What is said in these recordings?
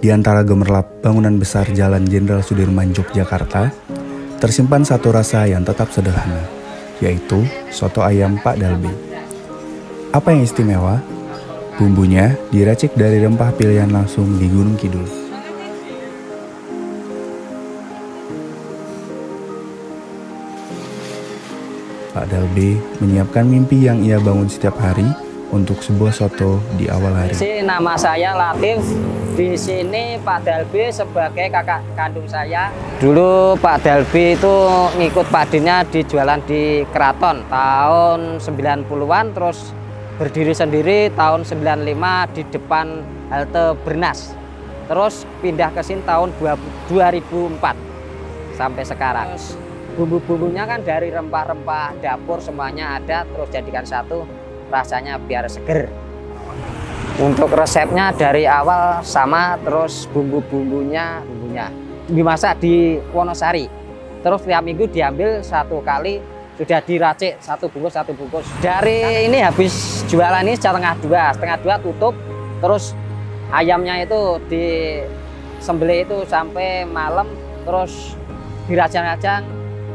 Di antara gemerlap bangunan besar Jalan Jenderal Sudirman, Yogyakarta, tersimpan satu rasa yang tetap sederhana, yaitu soto ayam Pak Dalbe. Apa yang istimewa? Bumbunya diracik dari rempah pilihan langsung di Gunung Kidul. Pak Dalbe menyiapkan mimpi yang ia bangun setiap hari untuk sebuah soto di awal hari. Nama saya Latif. Di sini Pak Dalbe sebagai kakak kandung saya. Dulu Pak Dalbe itu ngikut padinya dijualan di Keraton tahun 90-an, terus berdiri sendiri tahun 95 di depan halte Bernas. Terus pindah ke sini tahun 2004 sampai sekarang. Bumbu-bumbunya kan dari rempah-rempah dapur semuanya ada, terus jadikan satu, rasanya biar seger. Untuk resepnya dari awal sama, terus bumbunya dimasak di Wonosari. Terus tiap minggu diambil satu kali, sudah diracik satu bungkus. Dari ini habis jualan ini setengah dua tutup, terus ayamnya itu disembelih itu sampai malam, terus dirajang-rajang,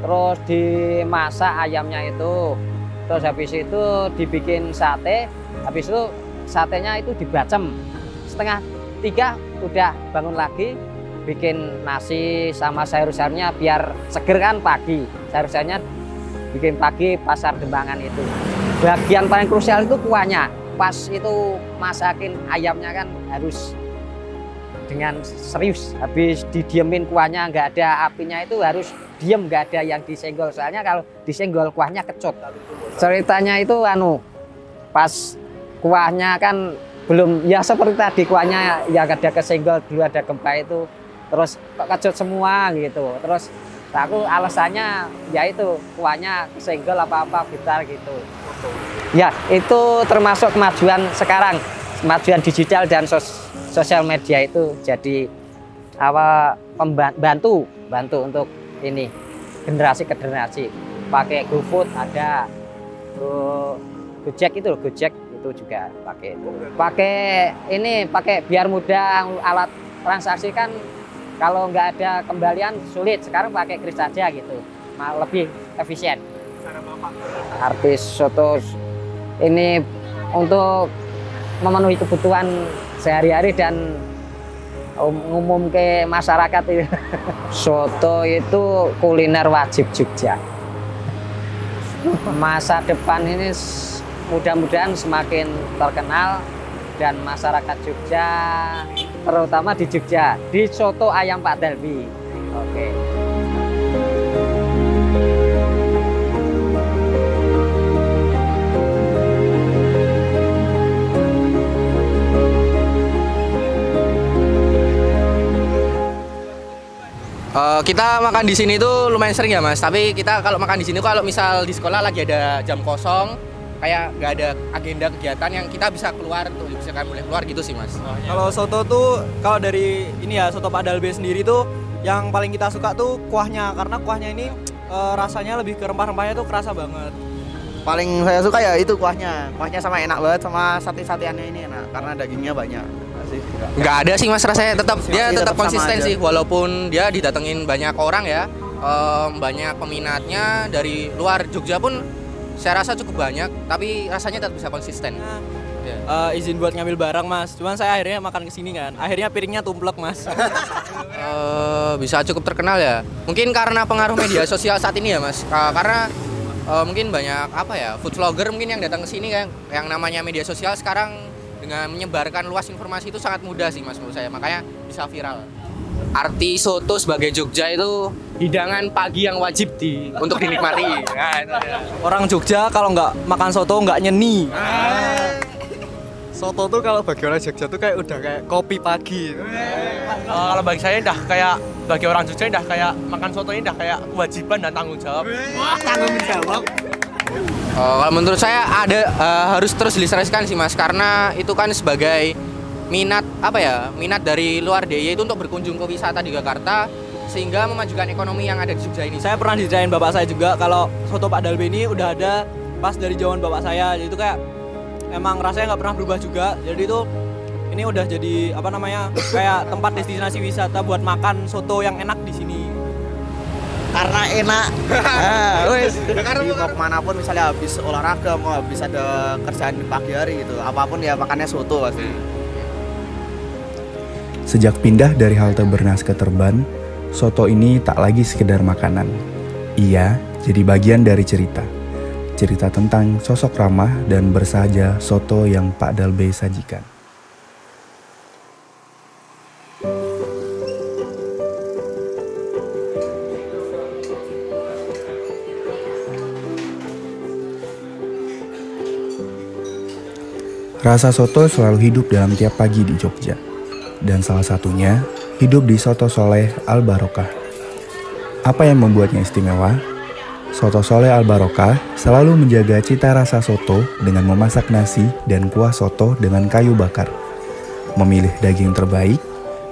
terus dimasak ayamnya itu. Terus habis itu dibikin sate, habis itu satenya itu dibacem. Setengah 3 udah bangun lagi, bikin nasi sama sayur-sayurnya biar seger kan pagi. Sayur-sayurnya bikin pagi pasar Dembangan itu. Bagian paling krusial itu kuahnya. Pas itu masakin ayamnya kan harus dengan serius. Habis didiemin kuahnya nggak ada apinya itu harus diem, nggak ada yang disenggol. Soalnya kalau disenggol kuahnya kecut. Ceritanya itu pas kuahnya kan belum ya seperti tadi, kuahnya ya ada kesenggol dulu, ada gempa itu, terus kok kecut semua gitu. Terus aku alasannya ya itu kuahnya kesenggol apa-apa gitar gitu. Ya itu termasuk kemajuan sekarang, kemajuan digital dan sosial media itu jadi bantu untuk ini generasi ke generasi. Pakai GoFood ada, Gojek itu juga pakai itu. Pakai biar mudah alat transaksi kan, kalau nggak ada kembalian sulit. Sekarang pakai kris saja gitu, lebih efisien. Artis soto ini untuk memenuhi kebutuhan sehari-hari dan umum ke masyarakat itu. Soto itu kuliner wajib Jogja. Masa depan ini mudah-mudahan semakin terkenal dan masyarakat Jogja, terutama di Jogja, di soto ayam Pak Dalbe. Oke. Kita makan di sini tuh lumayan sering ya Mas, tapi kita kalau makan di sini kalau misal di sekolah lagi ada jam kosong, kayak nggak ada agenda kegiatan yang kita bisa keluar tuh, bisa boleh keluar gitu sih Mas. Kalau soto tuh, kalau dari ini ya soto Pak Dalbe sendiri tuh yang paling kita suka tuh kuahnya, karena kuahnya ini rasanya lebih ke rempah-rempahnya tuh kerasa banget. Paling saya suka ya itu kuahnya sama enak banget, sama sate-sateannya ini enak karena dagingnya banyak. Nggak ada sih Mas, rasanya dia tetap konsisten sih, walaupun dia didatengin banyak orang ya, banyak peminatnya dari luar Jogja pun saya rasa cukup banyak, tapi rasanya tetap bisa konsisten. Izin buat ngambil barang Mas, cuman saya akhirnya makan kesini kan, akhirnya piringnya tumplek Mas. Bisa cukup terkenal ya, mungkin karena pengaruh media sosial saat ini ya Mas, karena mungkin banyak food vlogger mungkin yang datang ke sini kan, yang namanya media sosial sekarang dengan menyebarkan luas informasi itu sangat mudah sih Mas menurut saya, makanya bisa viral. Arti soto sebagai Jogja itu hidangan pagi yang wajib untuk dinikmati. Orang Jogja kalau nggak makan soto nggak nyeni. Soto tuh kalau bagi orang Jogja tuh kayak udah kayak kopi pagi. Kalau bagi saya udah kayak, bagi orang Jogja udah kayak makan soto ini udah kayak kewajiban dan tanggung jawab. Tanggung jawab. Kalau menurut saya harus terus dilestarikan sih Mas, karena itu kan sebagai minat dari luar DIY itu untuk berkunjung ke wisata di Jakarta, sehingga memajukan ekonomi yang ada di Jogja ini. Saya pernah diceritain bapak saya juga kalau soto Pak Dalbe ini udah ada pas dari zaman bapak saya, jadi itu kayak emang rasanya nggak pernah berubah juga. Jadi itu ini udah jadi apa namanya kayak tempat destinasi wisata buat makan soto yang enak di sini. Karena enak. Wes, mau kemana pun misalnya habis olahraga, mau habis ada kerjaan di pagi hari gitu, apapun ya makannya soto pasti. Sejak pindah dari halte Bernas ke Terban, soto ini tak lagi sekedar makanan. Ia jadi bagian dari cerita. Cerita tentang sosok ramah dan bersahaja soto yang Pak Dalbe sajikan. Rasa soto selalu hidup dalam tiap pagi di Jogja. Dan salah satunya hidup di Soto Soleh Al Barokah. Apa yang membuatnya istimewa? Soto Soleh Al Barokah selalu menjaga cita rasa soto dengan memasak nasi dan kuah soto dengan kayu bakar, memilih daging terbaik,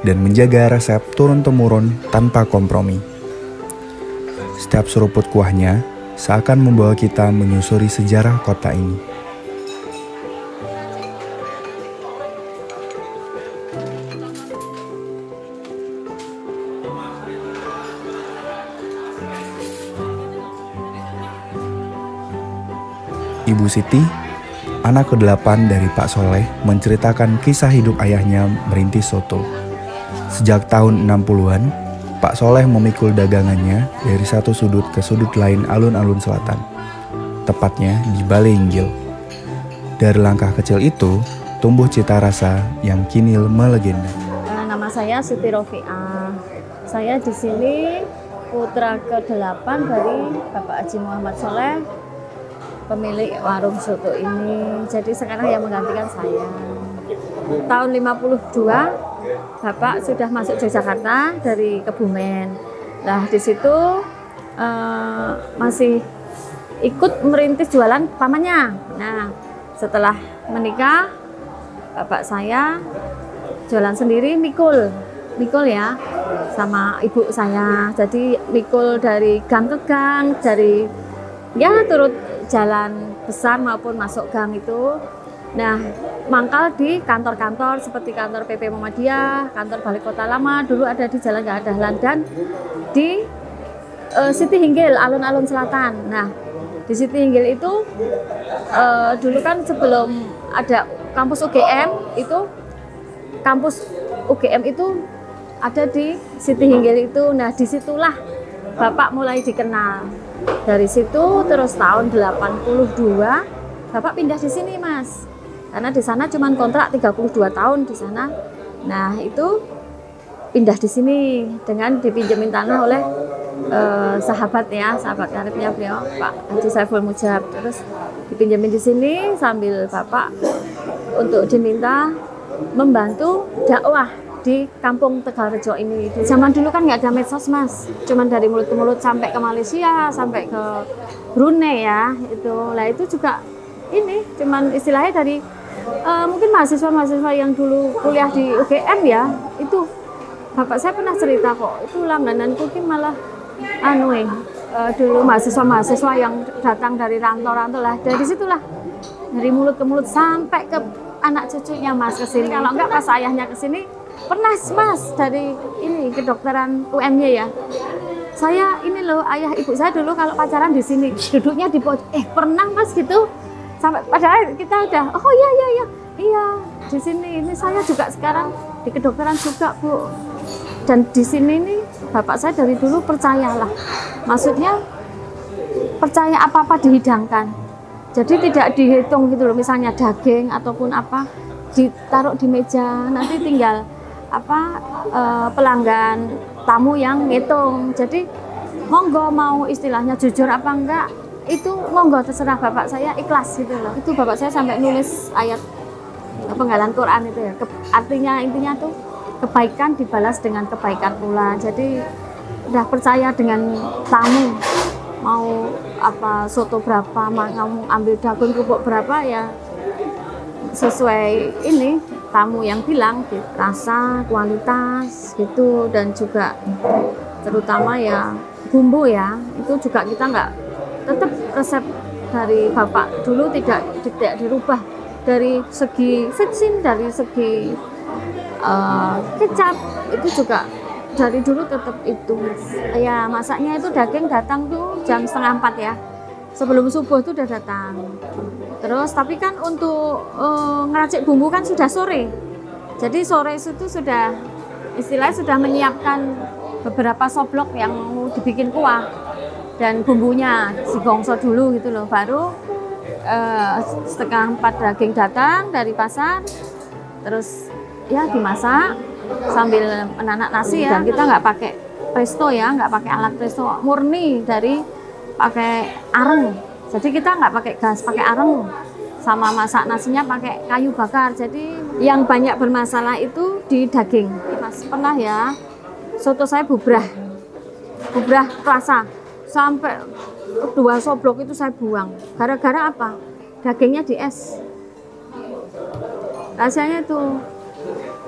dan menjaga resep turun-temurun tanpa kompromi. Setiap seruput kuahnya seakan membawa kita menyusuri sejarah kota ini. Ibu Siti, anak ke-8 dari Pak Soleh, menceritakan kisah hidup ayahnya merintis soto. Sejak tahun 60-an, Pak Soleh memikul dagangannya dari satu sudut ke sudut lain alun-alun selatan, tepatnya di Balai Inggil. Dari langkah kecil itu, tumbuh cita rasa yang kini melegenda. Nama saya Siti Rofi'ah. Saya di sini putra ke-8 dari Bapak Haji Muhammad Soleh, pemilik warung soto ini. Jadi sekarang yang menggantikan saya. Tahun 52 Bapak sudah masuk Yogyakarta dari Kebumen. Nah di situ masih ikut merintis jualan pamannya. Nah setelah menikah Bapak saya jualan sendiri, mikul ya sama ibu saya. Jadi mikul dari gang ke gang, dari ya turut jalan besar maupun masuk gang itu. Nah, mangkal di kantor-kantor seperti kantor PP Muhammadiyah, kantor Balai Kota Lama, dulu ada di Jalan Gak Dahlan, dan di Siti Hinggil, alun-alun selatan. Nah, di Siti Hinggil itu dulu kan sebelum ada kampus UGM itu, kampus UGM itu ada di Siti Hinggil itu. Nah, disitulah Bapak mulai dikenal. Dari situ terus tahun 82 Bapak pindah di sini, Mas. Karena di sana cuma kontrak 32 tahun di sana. Nah, itu pindah di sini dengan dipinjemin tanah oleh sahabat karibnya beliau, Pak Haji Saiful Mujab. Terus dipinjemin di sini sambil Bapak untuk diminta membantu dakwah di kampung Tegalrejo ini. Zaman dulu kan nggak ada medsos, Mas, cuman dari mulut ke mulut sampai ke Malaysia, sampai ke Brunei ya itu. Lah itu juga ini cuman istilahnya dari mungkin mahasiswa yang dulu kuliah di UGM ya, itu Bapak saya pernah cerita kok, itu langgananku mungkin malah dulu mahasiswa yang datang dari rantau-rantau lah, dari situlah dari mulut ke mulut sampai ke anak cucunya Mas kesini. Kalau enggak pas ayahnya kesini pernah, Mas, dari ini kedokteran UM-nya ya. Saya ini loh, ayah ibu saya dulu kalau pacaran di sini, duduknya di pojok. Pernah, Mas, gitu. Sampai padahal kita udah, oh iya, di sini. Ini saya juga sekarang di kedokteran juga, Bu. Dan di sini nih, bapak saya dari dulu percayalah. Maksudnya percaya apa-apa dihidangkan. Jadi tidak dihitung gitu loh, misalnya daging ataupun apa ditaruh di meja, nanti tinggal pelanggan tamu yang ngitung. Jadi monggo mau istilahnya jujur apa enggak itu monggo terserah, bapak saya ikhlas gitu loh. Itu bapak saya sampai nulis ayat penggalan Quran itu ya. Artinya intinya tuh kebaikan dibalas dengan kebaikan pula. Jadi udah percaya dengan tamu, mau soto berapa, mau ambil dagun kerupuk berapa ya sesuai ini tamu yang bilang, rasa, kualitas gitu. Dan juga terutama ya bumbu ya, itu juga kita nggak, tetap resep dari bapak dulu tidak dirubah dari segi fitsin, dari segi kecap itu juga dari dulu tetap itu. Ya masaknya itu daging datang tuh jam 3:30 ya. Sebelum subuh tuh udah datang. Terus tapi kan untuk ngeracik bumbu kan sudah sore. Jadi sore itu sudah istilahnya sudah menyiapkan beberapa soblok yang mau dibikin kuah dan bumbunya digongso dulu gitu loh. Baru 3:30 daging datang dari pasar. Terus ya dimasak sambil menanak nasi ya. Dan kita nggak pakai presto ya, nggak pakai alat presto, murni dari pakai areng. Jadi kita nggak pakai gas, pakai areng. Sama masak nasinya pakai kayu bakar. Jadi yang banyak bermasalah itu di daging. Mas pernah ya, soto saya bubrah rasa sampai 2 soblok itu saya buang. Gara-gara apa? Dagingnya di es. Rasanya itu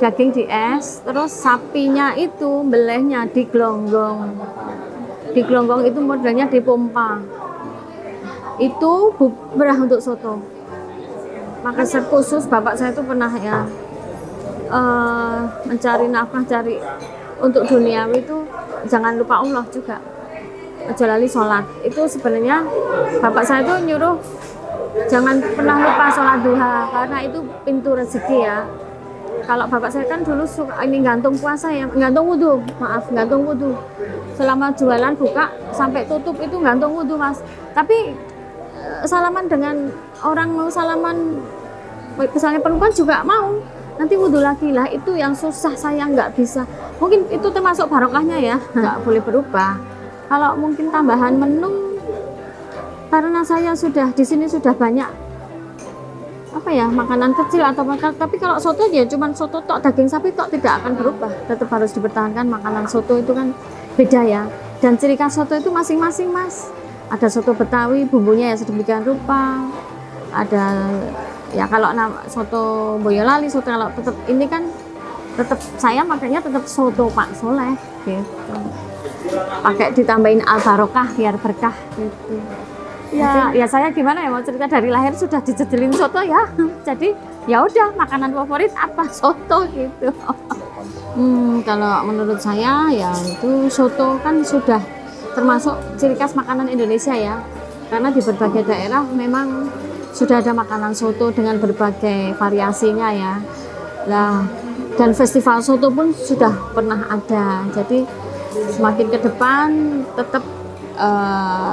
daging di es, terus sapinya itu belehnya digelonggong. Digelonggong itu modelnya dipompa. Itu bubrah untuk soto. Maka khusus bapak saya itu pernah ya mencari nafkah, cari untuk duniawi itu jangan lupa Allah juga. Jalali sholat. Itu sebenarnya bapak saya itu nyuruh jangan pernah lupa sholat duha karena itu pintu rezeki ya. Kalau bapak saya kan dulu suka ini gantung puasa ya, gantung wudhu, gantung wudhu. Selama jualan buka sampai tutup itu gantung wudhu mas. Tapi salaman dengan orang mau salaman, misalnya perempuan juga mau, nanti wudhu lagi lah. Itu yang susah saya nggak bisa. Mungkin itu termasuk barokahnya ya, nggak boleh berubah. Kalau mungkin tambahan menu, karena saya sudah di sini sudah banyak apa ya makanan kecil atau makan, tapi kalau soto ya cuman soto tok, daging sapi tok tidak akan berubah, tetap harus dipertahankan. Makanan soto itu kan beda ya, dan ciri khas soto itu masing-masing mas. Ada soto Betawi bumbunya ya sedemikian rupa, ada ya kalau soto Boyolali, soto kalau tetap ini kan tetap saya makanya tetap soto Pak Soleh gitu, pakai ditambahin al barokah biar berkah gitu. Ya saya gimana ya mau cerita, dari lahir sudah dijejelin soto ya. Jadi ya udah makanan favorit apa soto gitu. Kalau menurut saya ya itu soto kan sudah termasuk ciri khas makanan Indonesia ya. Karena di berbagai daerah memang sudah ada makanan soto dengan berbagai variasinya ya. Nah, dan festival soto pun sudah pernah ada. Jadi semakin ke depan tetap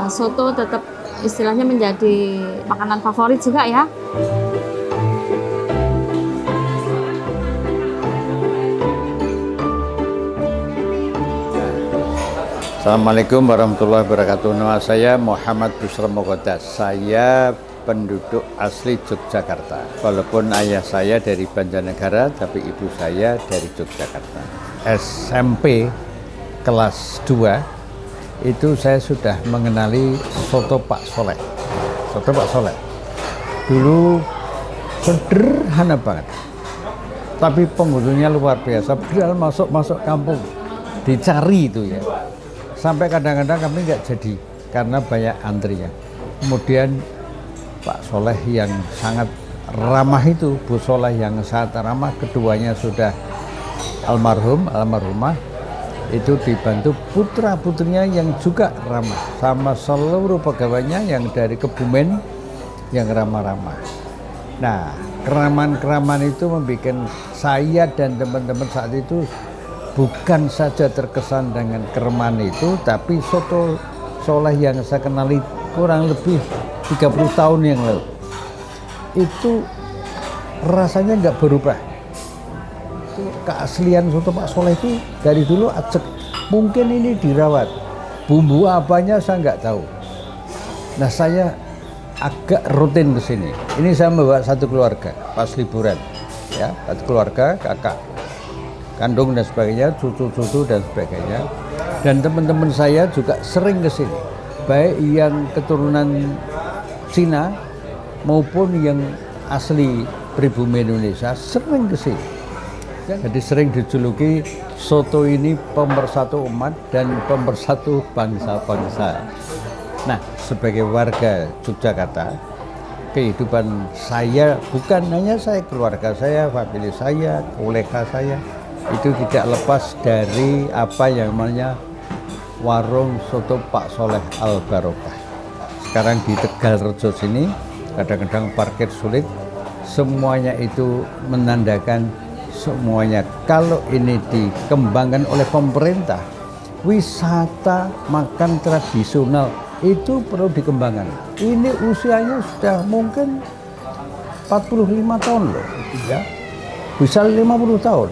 soto tetap istilahnya menjadi makanan favorit juga ya. Assalamualaikum warahmatullahi wabarakatuh. Nama saya Muhammad Busra Mogodas. Saya penduduk asli Yogyakarta. Walaupun ayah saya dari Banjarnegara, tapi ibu saya dari Yogyakarta. SMP kelas 2 itu saya sudah mengenali soto Pak Soleh. Soto Pak Soleh dulu sederhana banget, tapi pengunjungnya luar biasa. Padahal masuk kampung dicari itu ya, sampai kadang-kadang kami nggak jadi karena banyak antrinya. Kemudian Pak Soleh yang sangat ramah itu, Bu Soleh yang sangat ramah, keduanya sudah almarhumah, itu dibantu putra-putrinya yang juga ramah, sama seluruh pegawainya yang dari Kebumen yang ramah-ramah. Nah, keramaan itu membuat saya dan teman-teman saat itu bukan saja terkesan dengan keramahan itu, tapi soto Soleh yang saya kenali kurang lebih 30 tahun yang lalu itu rasanya nggak berubah. Keaslian soto Pak Soleh itu dari dulu acek. Mungkin ini dirawat, bumbu apanya saya nggak tahu. Nah, saya agak rutin ke sini. Ini saya membawa satu keluarga pas liburan, ya, satu keluarga, kakak kandung dan sebagainya, cucu-cucu dan sebagainya. Dan teman-teman saya juga sering ke sini, baik yang keturunan Cina maupun yang asli pribumi Indonesia sering ke sini. Jadi sering dijuluki soto ini pemersatu umat dan pemersatu bangsa-bangsa. Nah, sebagai warga Yogyakarta, kehidupan saya, bukan hanya saya, keluarga saya, famili saya, kolega saya, itu tidak lepas dari apa yang namanya warung soto Pak Soleh Al Barokah. Sekarang di Tegalrejo sini kadang-kadang parkir sulit, semuanya itu menandakan semuanya kalau ini dikembangkan oleh pemerintah, wisata makan tradisional itu perlu dikembangkan. Ini usianya sudah mungkin 45 tahun loh, ya. Bisa 50 tahun.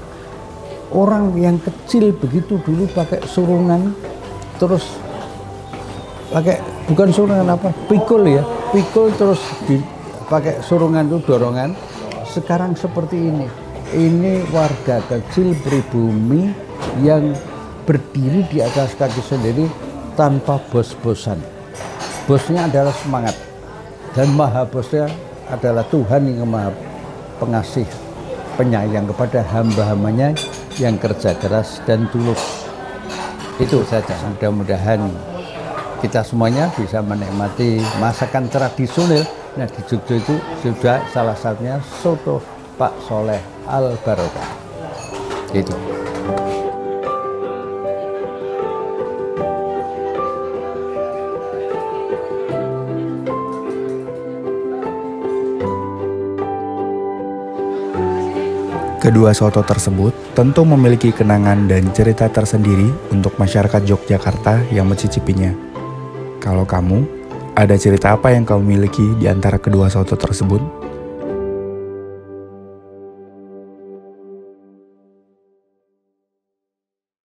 Orang yang kecil begitu dulu pakai surungan, terus pakai bukan surungan apa, pikul ya, pikul terus dipakai surungan itu dorongan. Sekarang seperti ini. Ini warga kecil pribumi yang berdiri di atas kaki sendiri tanpa bos-bosan. Bosnya adalah semangat, dan maha bosnya adalah Tuhan yang maha pengasih, penyayang kepada hamba-hambanya yang kerja keras dan tulus. Itu saja. Mudah-mudahan kita semuanya bisa menikmati masakan tradisional. Nah, di Jogja itu sudah salah satunya soto Pak Soleh Al Barokah. Itu. Kedua soto tersebut tentu memiliki kenangan dan cerita tersendiri untuk masyarakat Yogyakarta yang mencicipinya. Kalau kamu, ada cerita apa yang kamu miliki di antara kedua soto tersebut?